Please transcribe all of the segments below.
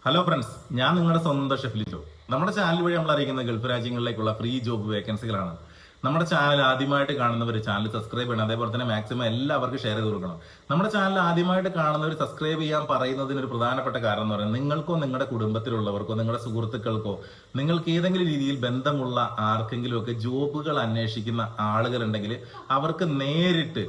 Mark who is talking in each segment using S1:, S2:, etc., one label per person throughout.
S1: Hello friends, ഞാൻ നിങ്ങളുടെ സ്വന്തം ഷെഫ്ലിജോ. നമ്മുടെ ചാനൽ വഴി നമ്മൾ അറിയിക്കുന്ന ഗൾഫ് രാജ്യങ്ങളിലേക്കുള്ള ഫ്രീ ജോബ് വേക്കൻസികളാണ്. നമ്മുടെ ചാനൽ ആദ്യമായിട്ട് കാണുന്നവർ ചാനൽ സബ്സ്ക്രൈബ് ചെയ്യണം. അതേപോലെ തന്നെ മാക്സിമം എല്ലാവർക്കും ഷെയർ ചെയ്ത് കൊടുക്കണം. നമ്മുടെ ചാനൽ ആദ്യമായിട്ട് കാണുന്നവർ സബ്സ്ക്രൈബ് ചെയ്യാൻ പറയുന്നതിന് ഒരു പ്രധാനപ്പെട്ട കാരണം എന്ന് പറയുന്നത്, നിങ്ങൾക്കോ നിങ്ങളുടെ കുടുംബത്തിലുള്ളവർക്കോ നിങ്ങളുടെ സുഹൃത്തുക്കൾക്കോ നിങ്ങൾക്ക് ഏതെങ്കിലും രീതിയിൽ ബന്ധമുള്ള ആർക്കെങ്കിലും ഒക്കെ ജോബുകൾ അന്വേഷിക്കുന്ന ആളുകളുണ്ടെങ്കിൽ അവർക്ക് നേരിട്ട്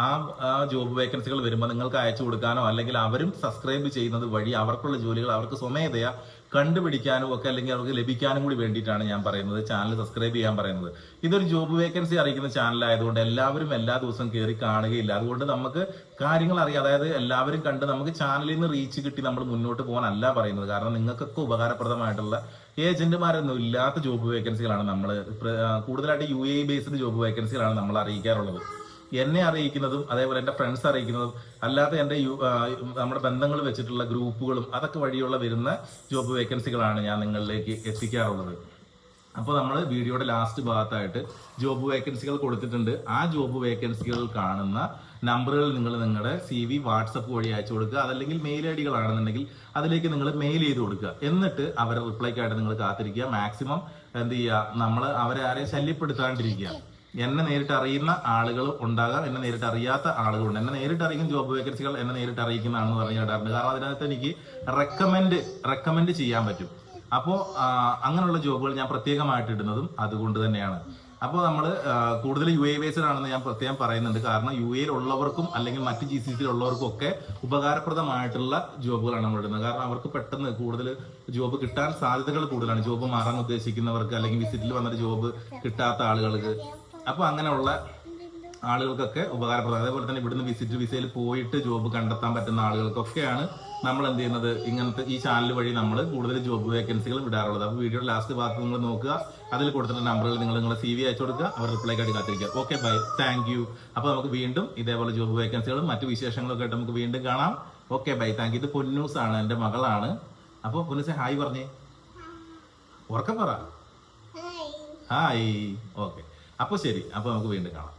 S1: ആ ജോബ് വേക്കൻസികൾ വരുമ്പോൾ നിങ്ങൾക്ക് അയച്ചു കൊടുക്കാനോ അല്ലെങ്കിൽ അവരും സബ്സ്ക്രൈബ് ചെയ്യുന്നത് വഴി അവർക്കുള്ള ജോലികൾ അവർക്ക് സ്വമേധയാ കണ്ടുപിടിക്കാനും ഒക്കെ അല്ലെങ്കിൽ അവർക്ക് ലഭിക്കാനും കൂടി വേണ്ടിയിട്ടാണ് ഞാൻ പറയുന്നത് ചാനൽ സബ്സ്ക്രൈബ് ചെയ്യാൻ പറയുന്നത്. ഇതൊരു ജോബ് വേക്കൻസി അറിയിക്കുന്ന ചാനലായതുകൊണ്ട് എല്ലാവരും എല്ലാ ദിവസവും കയറി കാണുകയില്ല. അതുകൊണ്ട് നമുക്ക് കാര്യങ്ങൾ അറിയാം. അതായത് എല്ലാവരും കണ്ട് നമുക്ക് ചാനലിൽ നിന്ന് റീച്ച് കിട്ടി നമ്മൾ മുന്നോട്ട് പോകാനല്ല പറയുന്നത്. കാരണം നിങ്ങൾക്കൊക്കെ ഉപകാരപ്രദമായിട്ടുള്ള ഏജന്റുമാരൊന്നും ഇല്ലാത്ത ജോബ് വേക്കൻസികളാണ് നമ്മൾ കൂടുതലായിട്ട് UAE ബേസ്ഡ് ജോബ് വേക്കൻസികളാണ് നമ്മൾ അറിയിക്കാറുള്ളത്. എന്നെ അറിയിക്കുന്നതും അതേപോലെ എൻ്റെ ഫ്രണ്ട്സ് അറിയിക്കുന്നതും അല്ലാതെ എൻ്റെ നമ്മുടെ ബന്ധങ്ങൾ വെച്ചിട്ടുള്ള ഗ്രൂപ്പുകളും അതൊക്കെ വഴിയുള്ള വരുന്ന ജോബ് വേക്കൻസികളാണ് ഞാൻ നിങ്ങളിലേക്ക് എത്തിക്കാറുള്ളത്. അപ്പോൾ നമ്മൾ വീഡിയോയുടെ ലാസ്റ്റ് ഭാഗത്തായിട്ട് ജോബ് വേക്കൻസികൾ കൊടുത്തിട്ടുണ്ട്. ആ ജോബ് വേക്കൻസികൾ കാണുന്ന നമ്പറുകൾ നിങ്ങൾ നിങ്ങളുടെ CV വാട്സപ്പ് വഴി അയച്ചു കൊടുക്കുക. അതല്ലെങ്കിൽ മെയിൽ ID കളാണെന്നുണ്ടെങ്കിൽ അതിലേക്ക് നിങ്ങൾ മെയിൽ ചെയ്ത് കൊടുക്കുക. എന്നിട്ട് അവരെ റിപ്ലൈക്കായിട്ട് നിങ്ങൾ കാത്തിരിക്കുക. മാക്സിമം എന്ത് ചെയ്യുക, നമ്മൾ അവരെ ആരെയും ശല്യപ്പെടുത്താണ്ടിരിക്കുക. എന്നെ നേരിട്ട് അറിയുന്ന ആളുകൾ ഉണ്ടാകാം, എന്നെ നേരിട്ട് അറിയാത്ത ആളുകളുണ്ട്. എന്നെ നേരിട്ട് അറിയിക്കുന്ന ജോബ് വേക്കൻസികൾ എന്നെ നേരിട്ട് അറിയിക്കുന്നതാണെന്ന് പറഞ്ഞു കേട്ടാറുണ്ട്. കാരണം അതിനകത്ത് എനിക്ക് റെക്കമെൻഡ് ചെയ്യാൻ പറ്റും. അപ്പോൾ അങ്ങനെയുള്ള ജോബുകൾ ഞാൻ പ്രത്യേകമായിട്ട് ഇടുന്നതും അതുകൊണ്ട് തന്നെയാണ്. അപ്പോൾ നമ്മൾ കൂടുതൽ UAE ബേസ്ഡ് ആണെന്ന് ഞാൻ പ്രത്യേകം പറയുന്നുണ്ട്. കാരണം UAE ഉള്ളവർക്കും അല്ലെങ്കിൽ മറ്റ് GCC ഉള്ളവർക്കും ഒക്കെ ഉപകാരപ്രദമായിട്ടുള്ള ജോബുകളാണ് നമ്മൾ ഇടുന്നത്. കാരണം അവർക്ക് പെട്ടെന്ന് കൂടുതൽ ജോബ് കിട്ടാൻ സാധ്യതകൾ കൂടുതലാണ്. ജോബ് മാറാൻ ഉദ്ദേശിക്കുന്നവർക്ക് അല്ലെങ്കിൽ വിസിറ്റിൽ വന്നിട്ട് ജോബ് കിട്ടാത്ത ആളുകൾക്ക്, അപ്പോൾ അങ്ങനെയുള്ള ആളുകൾക്കൊക്കെ ഉപകാരപ്രദം. അതേപോലെ തന്നെ ഇവിടുന്ന് വിസയിൽ പോയിട്ട് ജോബ് കണ്ടെത്താൻ പറ്റുന്ന ആളുകൾക്കൊക്കെയാണ് നമ്മൾ എന്ത് ചെയ്യുന്നത്, ഇങ്ങനത്തെ ഈ ചാനൽ വഴി നമ്മൾ കൂടുതൽ ജോബ് വേക്കൻസികൾ വിടാറുള്ളത്. അപ്പോൾ വീഡിയോയുടെ ലാസ്റ്റ് ഭാഗത്ത് നിങ്ങൾ നോക്കുക, അതിൽ കൊടുത്തിട്ടുള്ള നമ്പറുകൾ നിങ്ങളുടെ CV അയച്ചു കൊടുക്കുക, അവർ റിപ്ലൈക്കായിട്ട് കാത്തിരിക്കുക. Okay, bye, thank you. അപ്പോൾ നമുക്ക് വീണ്ടും ഇതേപോലെ ജോബ് വേക്കൻസികളും മറ്റു വിശേഷങ്ങളൊക്കെ ആയിട്ട് നമുക്ക് വീണ്ടും കാണാം. Okay, bye, thank you. ഇത് പൊന്നൂസ് ആണ്, എൻ്റെ മകളാണ്. അപ്പോൾ പൊന്നൂസെ ഹായ് പറഞ്ഞേ, ഉറക്കെ പറ ഹായ്. ഓക്കെ, അപ്പോൾ ശരി, അപ്പോൾ നമുക്ക് വീണ്ടും കാണാം.